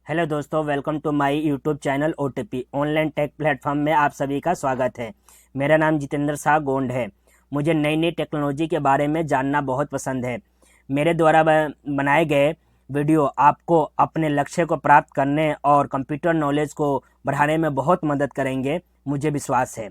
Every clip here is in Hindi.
हेलो दोस्तों, welcome to my YouTube channel OTP online tech platform में आप सभी का स्वागत है। मेरा नाम जितेंद्र शाह गोंड है। मुझे नई नई टेक्नोलॉजी के बारे में जानना बहुत पसंद है। मेरे द्वारा बनाए गए वीडियो आपको अपने लक्ष्य को प्राप्त करने और कंप्यूटर नॉलेज को बढ़ाने में बहुत मदद करेंगे, मुझे विश्वास है।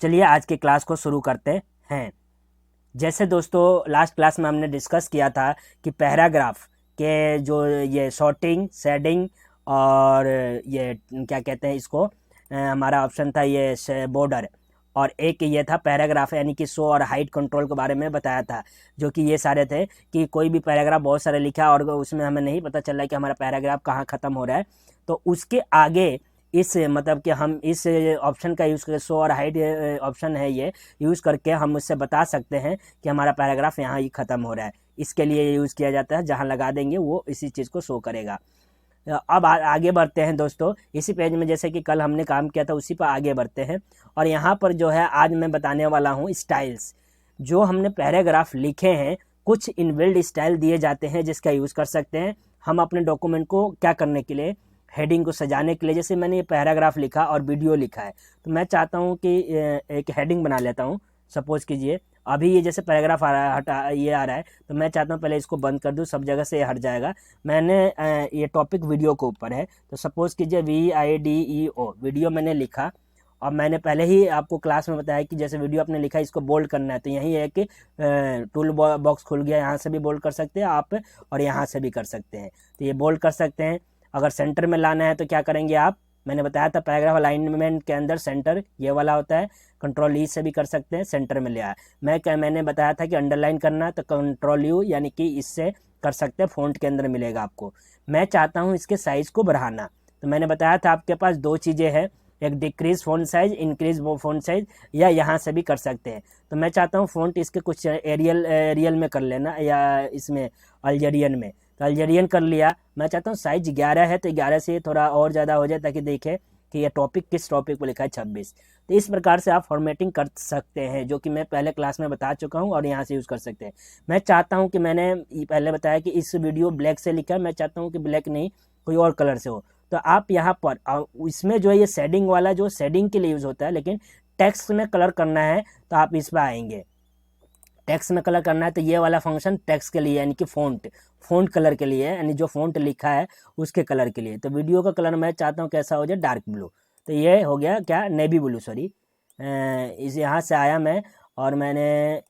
चलिए आज की क्लास को शुरू करते हैं। जैसे दोस्तों लास्ट क्लास में हमने डिस्कस किया था कि पैराग्राफ के जो ये शॉर्टिंग शेडिंग और ये क्या कहते हैं इसको, हमारा ऑप्शन था ये बॉर्डर, और एक ये था पैराग्राफ यानी कि शो और हाइट कंट्रोल के बारे में बताया था। जो कि ये सारे थे कि कोई भी पैराग्राफ बहुत सारे लिखा और उसमें हमें नहीं पता चल रहा है कि हमारा पैराग्राफ कहाँ ख़त्म हो रहा है, तो उसके आगे इस मतलब कि हम इस ऑप्शन का यूज़ करके शो और हाइट ऑप्शन है ये यूज़ करके हम उससे बता सकते हैं कि हमारा पैराग्राफ यहाँ ही ख़त्म हो रहा है। इसके लिए यूज़ किया जाता है, जहाँ लगा देंगे वो इसी चीज़ को शो करेगा। अब आगे बढ़ते हैं दोस्तों। इसी पेज में जैसे कि कल हमने काम किया था उसी पर आगे बढ़ते हैं। और यहाँ पर जो है आज मैं बताने वाला हूँ स्टाइल्स। जो हमने पैराग्राफ लिखे हैं, कुछ इनबिल्ट स्टाइल दिए जाते हैं जिसका यूज़ कर सकते हैं हम अपने डॉक्यूमेंट को क्या करने के लिए, हेडिंग को सजाने के लिए। जैसे मैंने ये पैराग्राफ लिखा और वीडियो लिखा है, तो मैं चाहता हूँ कि एक हेडिंग बना लेता हूँ। सपोज़ कीजिए अभी ये जैसे पैराग्राफ आ रहा है, ये आ रहा है, तो मैं चाहता हूँ पहले इसको बंद कर दूँ, सब जगह से ये हट जाएगा। मैंने ये टॉपिक वीडियो के ऊपर है, तो सपोज़ कीजिए VIDEO वीडियो मैंने लिखा। और मैंने पहले ही आपको क्लास में बताया कि जैसे वीडियो आपने लिखा इसको बोल्ड करना है, तो यही है कि टूल बॉक्स खुल गया, यहाँ से भी बोल्ड कर सकते हैं आप और यहाँ से भी कर सकते हैं। तो ये बोल्ड कर सकते हैं। अगर सेंटर में लाना है तो क्या करेंगे आप, मैंने बताया था पैराग्राफ अलाइनमेंट के अंदर सेंटर ये वाला होता है, कंट्रोल ई से भी कर सकते हैं, सेंटर में ले आया। मैंने बताया था कि अंडरलाइन करना है तो कंट्रोल यू यानी कि इससे कर सकते हैं, फ़ॉन्ट के अंदर मिलेगा आपको। मैं चाहता हूँ इसके साइज़ को बढ़ाना, तो मैंने बताया था आपके पास दो चीज़ें हैं, एक डिक्रीज फ़ॉन्ट साइज, इंक्रीज वो फ़ॉन्ट साइज, या यहाँ से भी कर सकते हैं। तो मैं चाहता हूँ फ़ॉन्ट इसके कुछ एरियल में कर लेना, या इसमें अल्जेरियन में, तो अल्जेरियन कर लिया। मैं चाहता हूँ साइज 11 है तो 11 से थोड़ा और ज़्यादा हो जाए ताकि देखें कि ये टॉपिक किस टॉपिक पर लिखा है, 26। तो इस प्रकार से आप फॉर्मेटिंग कर सकते हैं, जो कि मैं पहले क्लास में बता चुका हूँ और यहाँ से यूज़ कर सकते हैं। मैं चाहता हूँ कि मैंने पहले बताया कि इस वीडियो ब्लैक से लिखा है, मैं चाहता हूँ कि ब्लैक नहीं कोई और कलर से हो, तो आप यहाँ पर इसमें जो है ये शेडिंग वाला जो शेडिंग के लिए यूज़ होता है, लेकिन टेक्स्ट में कलर करना है तो आप इस पर आएंगे। टेक्स्ट में कलर करना है तो ये वाला फंक्शन टेक्स्ट के लिए यानी कि फ़ॉन्ट कलर के लिए है, यानी जो फ़ॉन्ट लिखा है उसके कलर के लिए। तो वीडियो का कलर मैं चाहता हूँ कैसा हो जाए, डार्क ब्लू। तो ये हो गया क्या, नेवी ब्लू, सॉरी। इस यहाँ से आया मैं और मैंने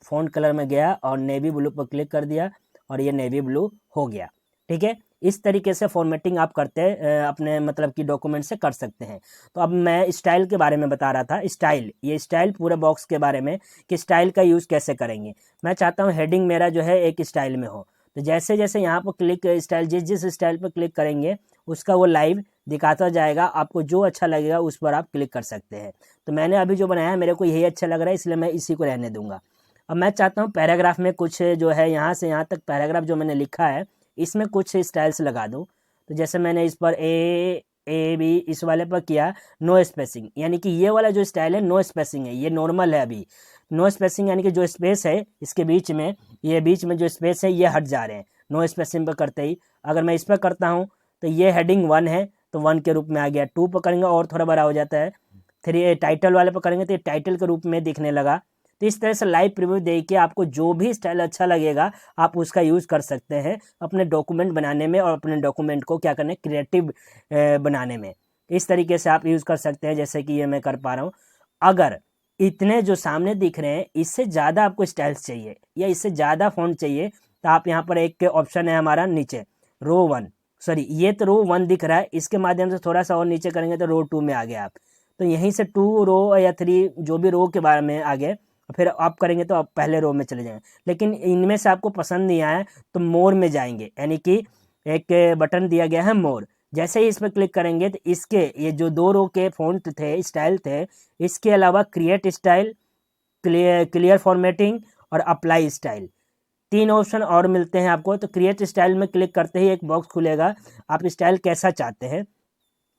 फ़ॉन्ट कलर में गया और नेवी ब्लू पर क्लिक कर दिया और ये नेवी ब्लू हो गया। ठीक है, इस तरीके से फॉर्मेटिंग आप करते अपने मतलब कि डॉक्यूमेंट से कर सकते हैं। तो अब मैं स्टाइल के बारे में बता रहा था। स्टाइल, ये स्टाइल पूरे बॉक्स के बारे में कि स्टाइल का यूज़ कैसे करेंगे। मैं चाहता हूँ हेडिंग मेरा जो है एक स्टाइल में हो, तो जैसे जैसे यहाँ पर क्लिक स्टाइल, जिस जिस स्टाइल पर क्लिक करेंगे उसका वो लाइव दिखाता जाएगा। आपको जो अच्छा लगेगा उस पर आप क्लिक कर सकते हैं। तो मैंने अभी जो बनाया है मेरे को यही अच्छा लग रहा है, इसलिए मैं इसी को रहने दूंगा। अब मैं चाहता हूँ पैराग्राफ में कुछ जो है यहाँ से यहाँ तक पैराग्राफ जो मैंने लिखा है इसमें कुछ स्टाइल्स लगा दूँ। तो जैसे मैंने इस पर ए बी इस वाले पर किया, नो स्पेसिंग, यानी कि ये वाला जो स्टाइल है नो स्पेसिंग है, ये नॉर्मल है। अभी नो स्पेसिंग यानी कि जो स्पेस है इसके बीच में, ये बीच में जो स्पेस है ये हट जा रहे हैं नो स्पेसिंग पर करते ही। अगर मैं इस पर करता हूँ तो ये हेडिंग 1 है तो 1 के रूप में आ गया, 2 पर करेंगे और थोड़ा बड़ा हो जाता है, 3 टाइटल वाले पर करेंगे तो ये टाइटल के रूप में दिखने लगा। तो इस तरह से लाइव प्रीव्यू देखिए, आपको जो भी स्टाइल अच्छा लगेगा आप उसका यूज़ कर सकते हैं अपने डॉक्यूमेंट बनाने में और अपने डॉक्यूमेंट को क्या करने, क्रिएटिव बनाने में। इस तरीके से आप यूज़ कर सकते हैं जैसे कि ये मैं कर पा रहा हूँ। अगर इतने जो सामने दिख रहे हैं इससे ज़्यादा आपको स्टाइल्स चाहिए या इससे ज़्यादा फ़ॉन्ट चाहिए, तो आप यहाँ पर एक ऑप्शन है हमारा नीचे, रो 1, सॉरी ये तो रो 1 दिख रहा है, इसके माध्यम से थोड़ा सा और नीचे करेंगे तो रो 2 में आ गए आप। तो यहीं से 2 रो या 3 जो भी रो के बारे में आ गए, फिर आप करेंगे तो आप पहले रो में चले जाएंगे। लेकिन इनमें से आपको पसंद नहीं आया तो मोर में जाएंगे, यानी कि एक बटन दिया गया है मोर, जैसे ही इस पर क्लिक करेंगे तो इसके ये जो 2 रो के फ़ॉन्ट थे, स्टाइल थे, इसके अलावा क्रिएट स्टाइल, क्लियर फॉर्मेटिंग और अप्लाई स्टाइल, 3 ऑप्शन और मिलते हैं आपको। तो क्रिएट स्टाइल में क्लिक करते ही एक बॉक्स खुलेगा, आप स्टाइल कैसा चाहते हैं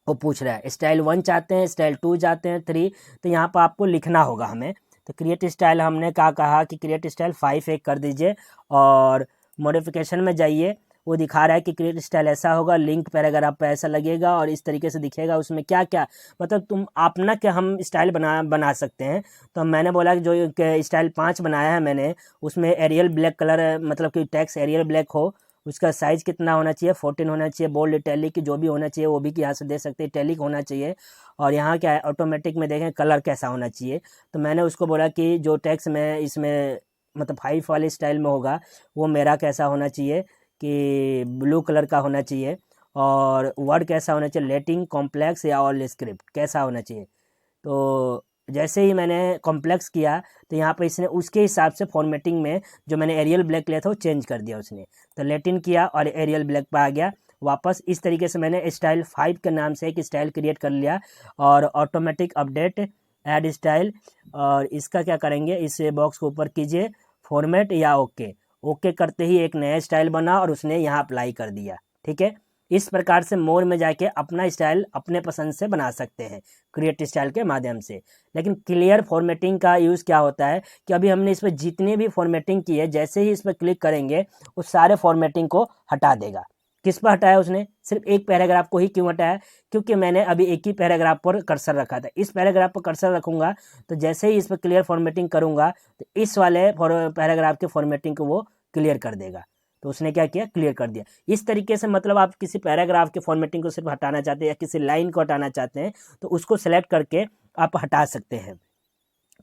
वो पूछ रहा है। स्टाइल 1 चाहते हैं, स्टाइल 2 चाहते हैं, 3, तो यहाँ पर आपको लिखना होगा हमें। तो क्रिएट स्टाइल हमने क्या कहा कि क्रिएट स्टाइल 5 एक कर दीजिए और मॉडिफिकेशन में जाइए वो दिखा रहा है कि क्रिएट स्टाइल ऐसा होगा, लिंक पैराग्राफ पे ऐसा लगेगा और इस तरीके से दिखेगा। उसमें क्या क्या मतलब तुम अपना क्या हम स्टाइल बना सकते हैं। तो मैंने बोला कि जो स्टाइल 5 बनाया है मैंने, उसमें एरियल ब्लैक कलर मतलब कि टेक्स्ट एरियल ब्लैक हो, उसका साइज़ कितना होना चाहिए, 14 होना चाहिए, बोल्ड इटैलिक जो भी होना चाहिए वो भी यहाँ से दे सकते हैं, इटैलिक होना चाहिए। और यहाँ क्या है ऑटोमेटिक में देखें कलर कैसा होना चाहिए। तो मैंने उसको बोला कि जो टेक्स्ट में इसमें मतलब 5 वाले स्टाइल में होगा वो मेरा कैसा होना चाहिए कि ब्लू कलर का होना चाहिए। और वर्ड कैसा होना चाहिए, लेटिंग, कॉम्प्लेक्स या ऑल स्क्रिप्ट कैसा होना चाहिए। तो जैसे ही मैंने कॉम्प्लेक्स किया तो यहाँ पर इसने उसके हिसाब से फॉर्मेटिंग में जो मैंने एरियल ब्लैक लिया था वो चेंज कर दिया उसने। तो लेटिन किया और एरियल ब्लैक पर आ गया वापस। इस तरीके से मैंने स्टाइल 5 के नाम से एक स्टाइल क्रिएट कर लिया। और ऑटोमेटिक अपडेट ऐड स्टाइल, और इसका क्या करेंगे, इस बॉक्स को ऊपर कीजिए फॉर्मेट या ओके। ओके करते ही एक नया स्टाइल बना और उसने यहाँ अप्लाई कर दिया। ठीक है, इस प्रकार से मोर में जाके अपना स्टाइल अपने पसंद से बना सकते हैं क्रिएट स्टाइल के माध्यम से। लेकिन क्लियर फॉर्मेटिंग का यूज़ क्या होता है कि अभी हमने इस पर जितनी भी फॉर्मेटिंग की है, जैसे ही इस पर क्लिक करेंगे उस सारे फॉर्मेटिंग को हटा देगा। किस पर हटाया उसने, सिर्फ एक पैराग्राफ को ही क्यों हटाया, क्योंकि मैंने अभी एक ही पैराग्राफ पर कर्सर रखा था। इस पैराग्राफ पर कर्सर रखूंगा तो जैसे ही इस पर क्लियर फॉर्मेटिंग करूंगा तो इस वाले पैराग्राफ के फॉर्मेटिंग को वो क्लियर कर देगा। तो उसने क्या किया, क्लियर कर दिया। इस तरीके से मतलब आप किसी पैराग्राफ के फॉर्मेटिंग को सिर्फ हटाना चाहते हैं या किसी लाइन को हटाना चाहते हैं तो उसको सेलेक्ट करके आप हटा सकते हैं।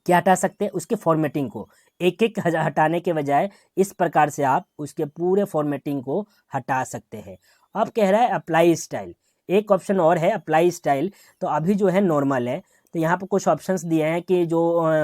क्या हटा सकते हैं, उसके फॉर्मेटिंग को एक एक हटाने के बजाय इस प्रकार से आप उसके पूरे फॉर्मेटिंग को हटा सकते हैं। अब कह रहा है अप्लाई स्टाइल, एक ऑप्शन और है अप्लाई स्टाइल। तो अभी जो है नॉर्मल है, तो यहाँ पर कुछ ऑप्शंस दिए हैं कि जो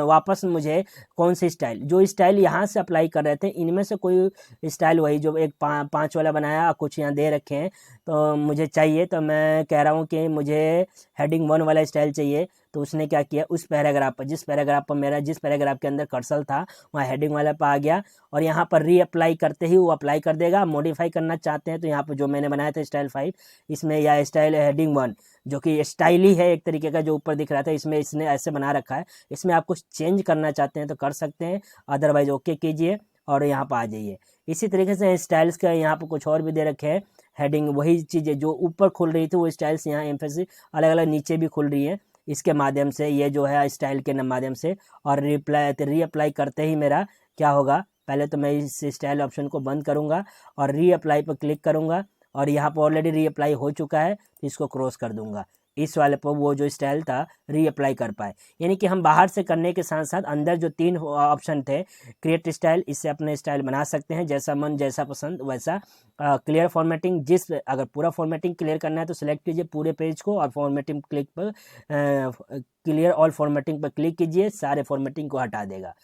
वापस मुझे कौन सी स्टाइल, जो स्टाइल यहाँ से अप्लाई कर रहे थे इनमें से कोई स्टाइल वही जो एक 5 वाला बनाया कुछ यहाँ दे रखे हैं तो मुझे चाहिए। तो मैं कह रहा हूँ कि मुझे हेडिंग 1 वाला स्टाइल चाहिए। तो उसने क्या किया, उस पैराग्राफ पर जिस पैराग्राफ के अंदर कर्सर था वहाँ हेडिंग वाला पर आ गया और यहाँ पर रीअप्लाई करते ही वो अप्लाई कर देगा। मॉडिफाई करना चाहते हैं तो यहाँ पर जो मैंने बनाया था स्टाइल 5 इसमें या स्टाइल हेडिंग 1 जो कि स्टाइल ही है एक तरीके का जो ऊपर दिख रहा था, इसमें इसने ऐसे बना रखा है। इसमें आप कुछ चेंज करना चाहते हैं तो कर सकते हैं, अदरवाइज ओके कीजिए और यहाँ पर आ जाइए। इसी तरीके से स्टाइल्स का यहाँ पर कुछ और भी दे रखे हैं हेडिंग, वही चीज़ें जो ऊपर खुल रही थी वो स्टाइल्स यहाँ एम्फेसिस अलग अलग नीचे भी खुल रही है इसके माध्यम से, ये जो है स्टाइल के माध्यम से। और रीअप्लाई करते ही मेरा क्या होगा, पहले तो मैं इस स्टाइल ऑप्शन को बंद करूँगा और रीअप्लाई पर क्लिक करूँगा और यहाँ पर ऑलरेडी रीअप्लाई हो चुका है तो इसको क्रॉस कर दूंगा। इस वाले पर वो जो स्टाइल था रीअप्लाई कर पाए। यानी कि हम बाहर से करने के साथ साथ अंदर जो 3 ऑप्शन थे क्रिएट स्टाइल, इससे अपने स्टाइल बना सकते हैं जैसा मन जैसा पसंद वैसा। क्लियर फॉर्मेटिंग, जिस अगर पूरा फॉर्मेटिंग क्लियर करना है तो सिलेक्ट कीजिए पूरे पेज को और फॉर्मेटिंग क्लिक पर क्लियर ऑल फॉर्मेटिंग पर क्लिक कीजिए, सारे फॉर्मेटिंग को हटा देगा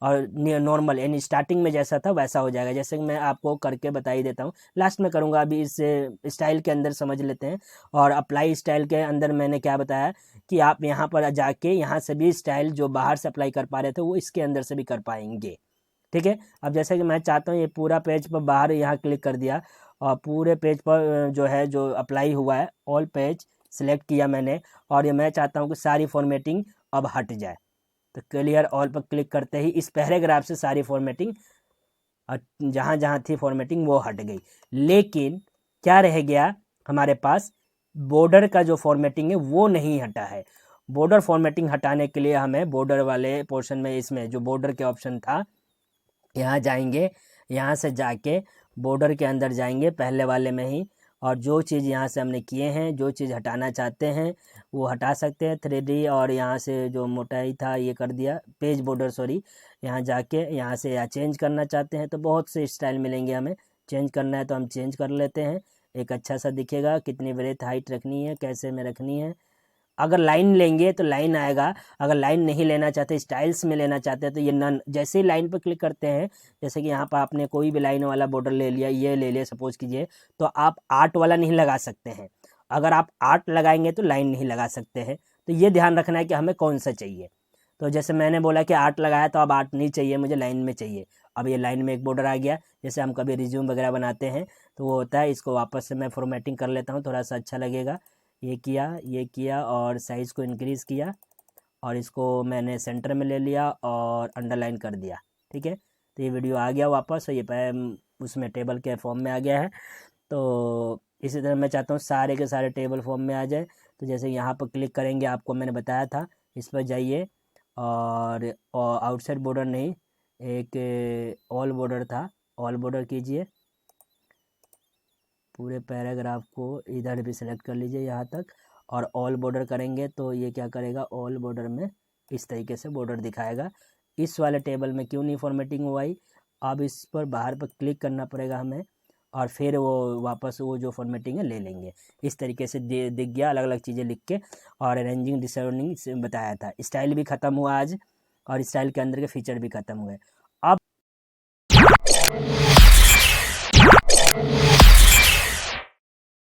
और नॉर्मल यानी स्टार्टिंग में जैसा था वैसा हो जाएगा। जैसे कि मैं आपको करके बता ही देता हूँ, लास्ट में करूँगा, अभी इस स्टाइल के अंदर समझ लेते हैं। और अप्लाई स्टाइल के अंदर मैंने क्या बताया कि आप यहाँ पर जाके यहाँ से भी स्टाइल जो बाहर से अप्लाई कर पा रहे थे वो इसके अंदर से भी कर पाएंगे। ठीक है, अब जैसे कि मैं चाहता हूँ ये पूरा पेज पर बाहर यहाँ क्लिक कर दिया और पूरे पेज पर जो है जो अप्लाई हुआ है ऑल पेज सिलेक्ट किया मैंने और ये मैं चाहता हूँ कि सारी फॉर्मेटिंग अब हट जाए। तो क्लियर ऑल पर क्लिक करते ही इस पैराग्राफ से सारी फॉर्मेटिंग जहाँ जहाँ थी फॉर्मेटिंग वो हट गई। लेकिन क्या रह गया हमारे पास, बॉर्डर का जो फॉर्मेटिंग है वो नहीं हटा है। बॉर्डर फॉर्मेटिंग हटाने के लिए हमें बॉर्डर वाले पोर्शन में इसमें जो बॉर्डर के ऑप्शन था यहाँ जाएंगे, यहाँ से जाके बॉर्डर के अंदर जाएंगे पहले वाले में ही और जो चीज़ यहाँ से हमने किए हैं जो चीज़ हटाना चाहते हैं वो हटा सकते हैं 3D। और यहाँ से जो मोटाई था ये कर दिया पेज बॉर्डर, सॉरी, यहाँ जाके यहाँ से या चेंज करना चाहते हैं तो बहुत से स्टाइल मिलेंगे। हमें चेंज करना है तो हम चेंज कर लेते हैं, एक अच्छा सा दिखेगा, कितनी ब्रेथ हाइट रखनी है, कैसे में रखनी है। अगर लाइन लेंगे तो लाइन आएगा, अगर लाइन नहीं लेना चाहते स्टाइल्स में लेना चाहते हैं तो ये नन। जैसे ही लाइन पर क्लिक करते हैं, जैसे कि यहाँ पर आपने कोई भी लाइन वाला बॉर्डर ले लिया, ये ले लिया सपोज कीजिए, तो आप आर्ट वाला नहीं लगा सकते हैं। अगर आप आर्ट लगाएंगे तो लाइन नहीं लगा सकते हैं। तो ये ध्यान रखना है कि हमें कौन सा चाहिए। तो जैसे मैंने बोला कि आर्ट लगाया तो अब आर्ट नहीं चाहिए मुझे, लाइन में चाहिए। अब ये लाइन में एक बॉर्डर आ गया, जैसे हम कभी रिज्यूम वगैरह बनाते हैं तो वो होता है। इसको वापस से मैं फॉर्मेटिंग कर लेता हूँ, थोड़ा सा अच्छा लगेगा। ये किया और साइज़ को इंक्रीज़ किया और इसको मैंने सेंटर में ले लिया और अंडरलाइन कर दिया। ठीक है, तो ये वीडियो आ गया वापस और ये उसमें टेबल के फॉर्म में आ गया है। तो इसी तरह मैं चाहता हूँ सारे के सारे टेबल फॉर्म में आ जाए। तो जैसे यहाँ पर क्लिक करेंगे, आपको मैंने बताया था, इस पर जाइए और आउटसाइड बॉर्डर नहीं, एक ऑल बॉर्डर था, ऑल बॉर्डर कीजिए। पूरे पैराग्राफ को इधर भी सिलेक्ट कर लीजिए यहाँ तक, और ऑल बॉर्डर करेंगे तो ये क्या करेगा, ऑल बॉर्डर में इस तरीके से बॉर्डर दिखाएगा। इस वाले टेबल में क्यों नहीं फॉर्मेटिंग हुआ ही, अब इस पर बाहर पर क्लिक करना पड़ेगा हमें, और फिर वो वापस वो जो फॉर्मेटिंग है ले लेंगे। इस तरीके से दिख गया, अलग अलग चीज़ें लिख के, और अरेंजिंग डिसऑर्डरिंग से बताया था। स्टाइल भी ख़त्म हुआ आज, और स्टाइल के अंदर के फीचर भी ख़त्म हुए।